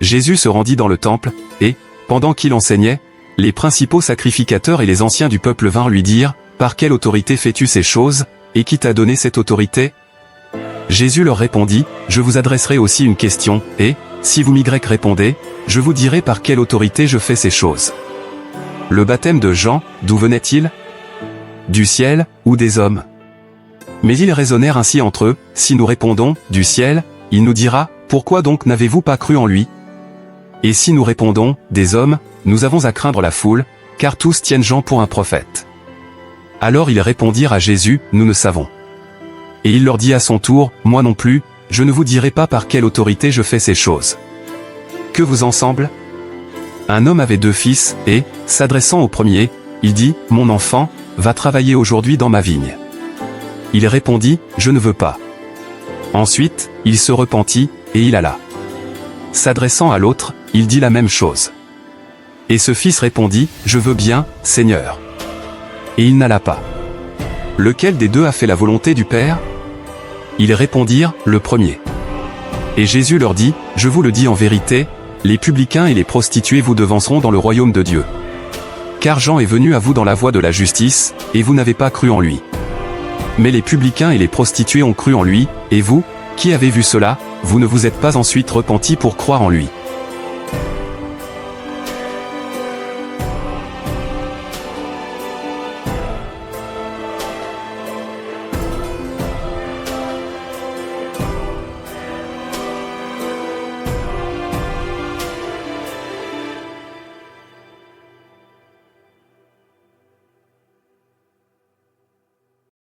Jésus se rendit dans le temple, et, pendant qu'il enseignait, les principaux sacrificateurs et les anciens du peuple vinrent lui dire, « Par quelle autorité fais-tu ces choses, et qui t'a donné cette autorité ?» Jésus leur répondit, « Je vous adresserai aussi une question, et, si vous m'y répondez, je vous dirai par quelle autorité je fais ces choses. Le baptême de Jean, d'où venait-il? Du ciel, ou des hommes? » Mais ils raisonnèrent ainsi entre eux, « Si nous répondons, du ciel, il nous dira, pourquoi donc n'avez-vous pas cru en lui? Et si nous répondons, des hommes, nous avons à craindre la foule, car tous tiennent Jean pour un prophète. » Alors ils répondirent à Jésus, « Nous ne savons. » Et il leur dit à son tour, « Moi non plus, je ne vous dirai pas par quelle autorité je fais ces choses. » Que vous en semble? Un homme avait 2 fils, et, s'adressant au premier, il dit, « Mon enfant, va travailler aujourd'hui dans ma vigne. » Il répondit, « Je ne veux pas. » Ensuite, il se repentit, et il alla. S'adressant à l'autre, il dit la même chose. Et ce fils répondit, « Je veux bien, Seigneur. » Et il n'alla pas. Lequel des deux a fait la volonté du Père? Ils répondirent, « Le premier. » Et Jésus leur dit, « Je vous le dis en vérité, les publicains et les prostituées vous devanceront dans le royaume de Dieu. Car Jean est venu à vous dans la voie de la justice, et vous n'avez pas cru en lui. Mais les publicains et les prostituées ont cru en lui, et vous, qui avez vu cela, vous ne vous êtes pas ensuite repentis pour croire en lui.